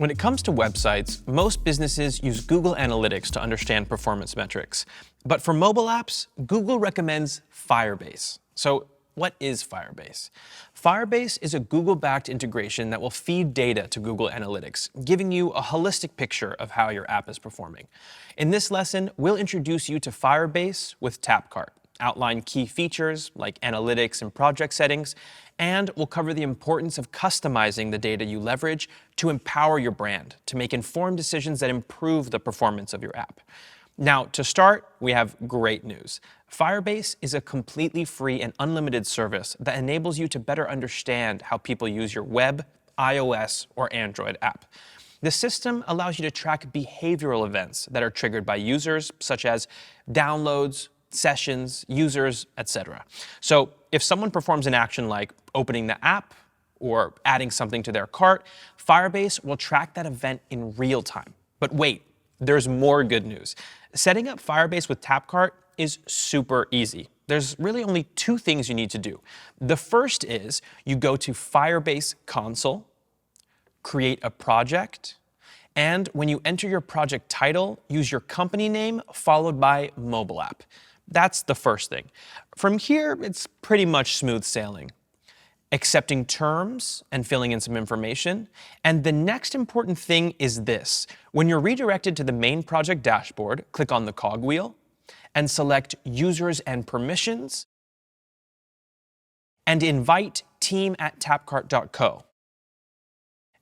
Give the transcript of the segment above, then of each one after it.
When it comes to websites, most businesses use Google Analytics to understand performance metrics. But for mobile apps, Google recommends Firebase. So what is Firebase? Firebase is a Google-backed integration that will feed data to Google Analytics, giving you a holistic picture of how your app is performing. In this lesson, we'll introduce you to Firebase with TapCart, outline key features like analytics and project settings, and we'll cover the importance of customizing the data you leverage to empower your brand, to make informed decisions that improve the performance of your app. Now, to start, we have great news. Firebase is a completely free and unlimited service that enables you to better understand how people use your web, iOS, or Android app. The system allows you to track behavioral events that are triggered by users, such as downloads, sessions, users, etc. So if someone performs an action like opening the app or adding something to their cart, Firebase will track that event in real time. But wait, there's more good news. Setting up Firebase with TapCart is super easy. There's really only two things you need to do. The first is you go to Firebase console, create a project, and when you enter your project title, use your company name followed by mobile app. That's the first thing. From here, it's pretty much smooth sailing. Accepting terms and filling in some information. And the next important thing is this. When you're redirected to the main project dashboard, click on the cogwheel and select Users and Permissions and invite team@tapcart.co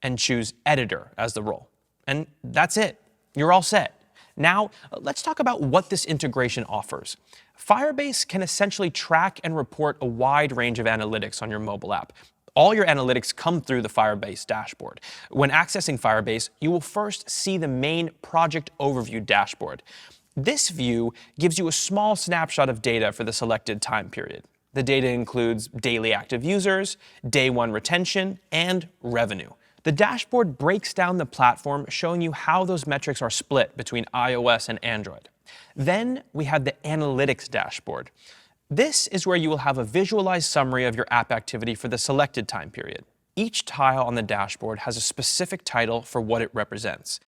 and choose Editor as the role. And that's it. You're all set. Now, let's talk about what this integration offers. Firebase can essentially track and report a wide range of analytics on your mobile app. All your analytics come through the Firebase dashboard. When accessing Firebase, you will first see the main project overview dashboard. This view gives you a small snapshot of data for the selected time period. The data includes daily active users, day one retention, and revenue. The dashboard breaks down the platform, showing you how those metrics are split between iOS and Android. Then we have the Analytics dashboard. This is where you will have a visualized summary of your app activity for the selected time period. Each tile on the dashboard has a specific title for what it represents.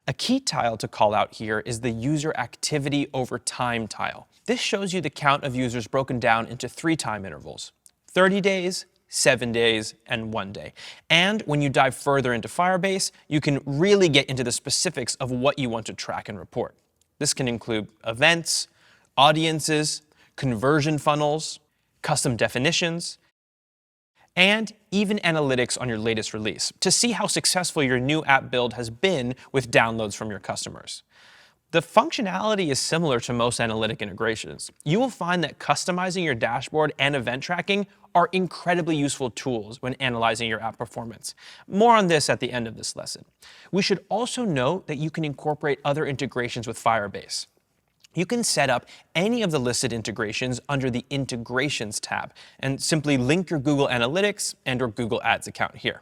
A key tile to call out here is the User Activity Over Time tile. This shows you the count of users broken down into 3 time intervals: 30 days, 7 days, and 1 day. And when you dive further into Firebase, you can really get into the specifics of what you want to track and report. This can include events, audiences, conversion funnels, custom definitions, and even analytics on your latest release to see how successful your new app build has been with downloads from your customers. The functionality is similar to most analytic integrations. You will find that customizing your dashboard and event tracking are incredibly useful tools when analyzing your app performance. More on this at the end of this lesson. We should also note that you can incorporate other integrations with Firebase. You can set up any of the listed integrations under the Integrations tab and simply link your Google Analytics and/or Google Ads account here.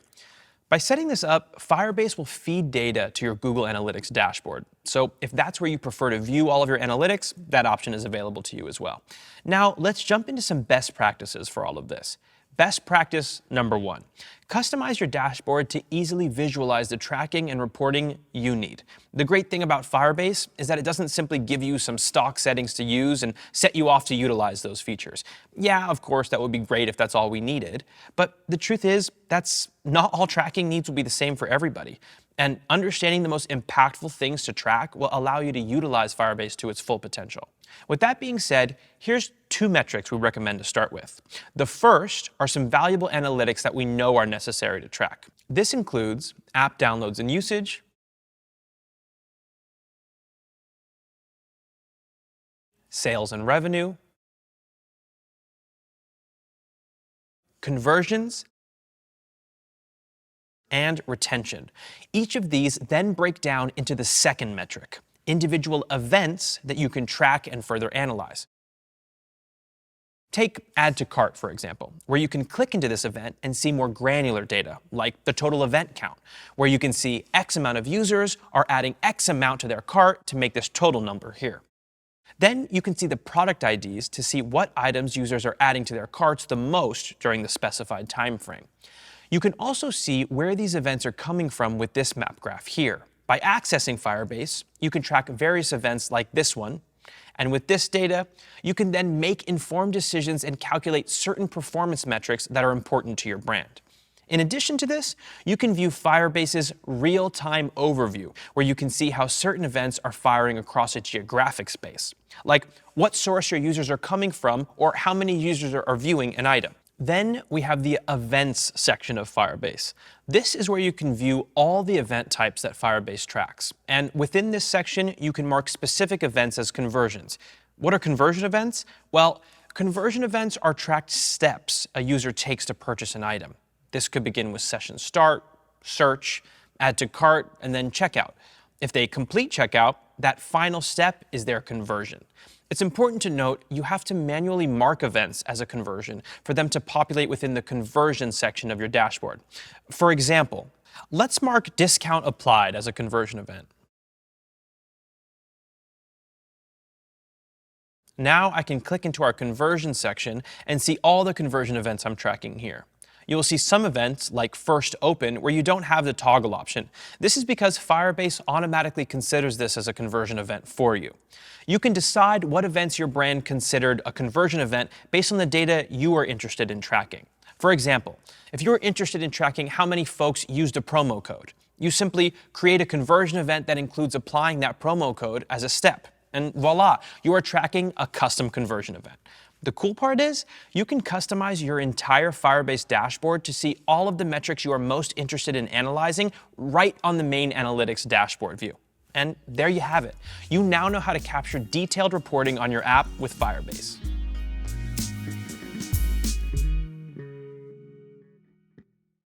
By setting this up, Firebase will feed data to your Google Analytics dashboard. So if that's where you prefer to view all of your analytics, that option is available to you as well. Now, let's jump into some best practices for all of this. Best practice number 1, customize your dashboard to easily visualize the tracking and reporting you need. The great thing about Firebase is that it doesn't simply give you some stock settings to use and set you off to utilize those features. Yeah, of course, that would be great if that's all we needed, but the truth is that's not all tracking needs will be the same for everybody. And understanding the most impactful things to track will allow you to utilize Firebase to its full potential. With that being said, here's 2 metrics we recommend to start with. The first are some valuable analytics that we know are necessary to track. This includes app downloads and usage, sales and revenue, conversions, and retention. Each of these then break down into the second metric, individual events that you can track and further analyze. Take Add to Cart, for example, where you can click into this event and see more granular data, like the total event count, where you can see X amount of users are adding X amount to their cart to make this total number here. Then you can see the product IDs to see what items users are adding to their carts the most during the specified time frame. You can also see where these events are coming from with this map graph here. By accessing Firebase, you can track various events like this one, and with this data, you can then make informed decisions and calculate certain performance metrics that are important to your brand. In addition to this, you can view Firebase's real-time overview, where you can see how certain events are firing across a geographic space, like what source your users are coming from or how many users are viewing an item. Then we have the events section of Firebase. This is where you can view all the event types that Firebase tracks. And within this section, you can mark specific events as conversions. What are conversion events? Well, conversion events are tracked steps a user takes to purchase an item. This could begin with session start, search, add to cart, and then checkout. If they complete checkout, that final step is their conversion. It's important to note you have to manually mark events as a conversion for them to populate within the conversion section of your dashboard. For example, let's mark discount applied as a conversion event. Now I can click into our conversion section and see all the conversion events I'm tracking here. You will see some events, like first open, where you don't have the toggle option. This is because Firebase automatically considers this as a conversion event for you. You can decide what events your brand considered a conversion event based on the data you are interested in tracking. For example, if you're interested in tracking how many folks used a promo code, you simply create a conversion event that includes applying that promo code as a step. And voila, you are tracking a custom conversion event. The cool part is, you can customize your entire Firebase dashboard to see all of the metrics you are most interested in analyzing right on the main analytics dashboard view. And there you have it. You now know how to capture detailed reporting on your app with Firebase.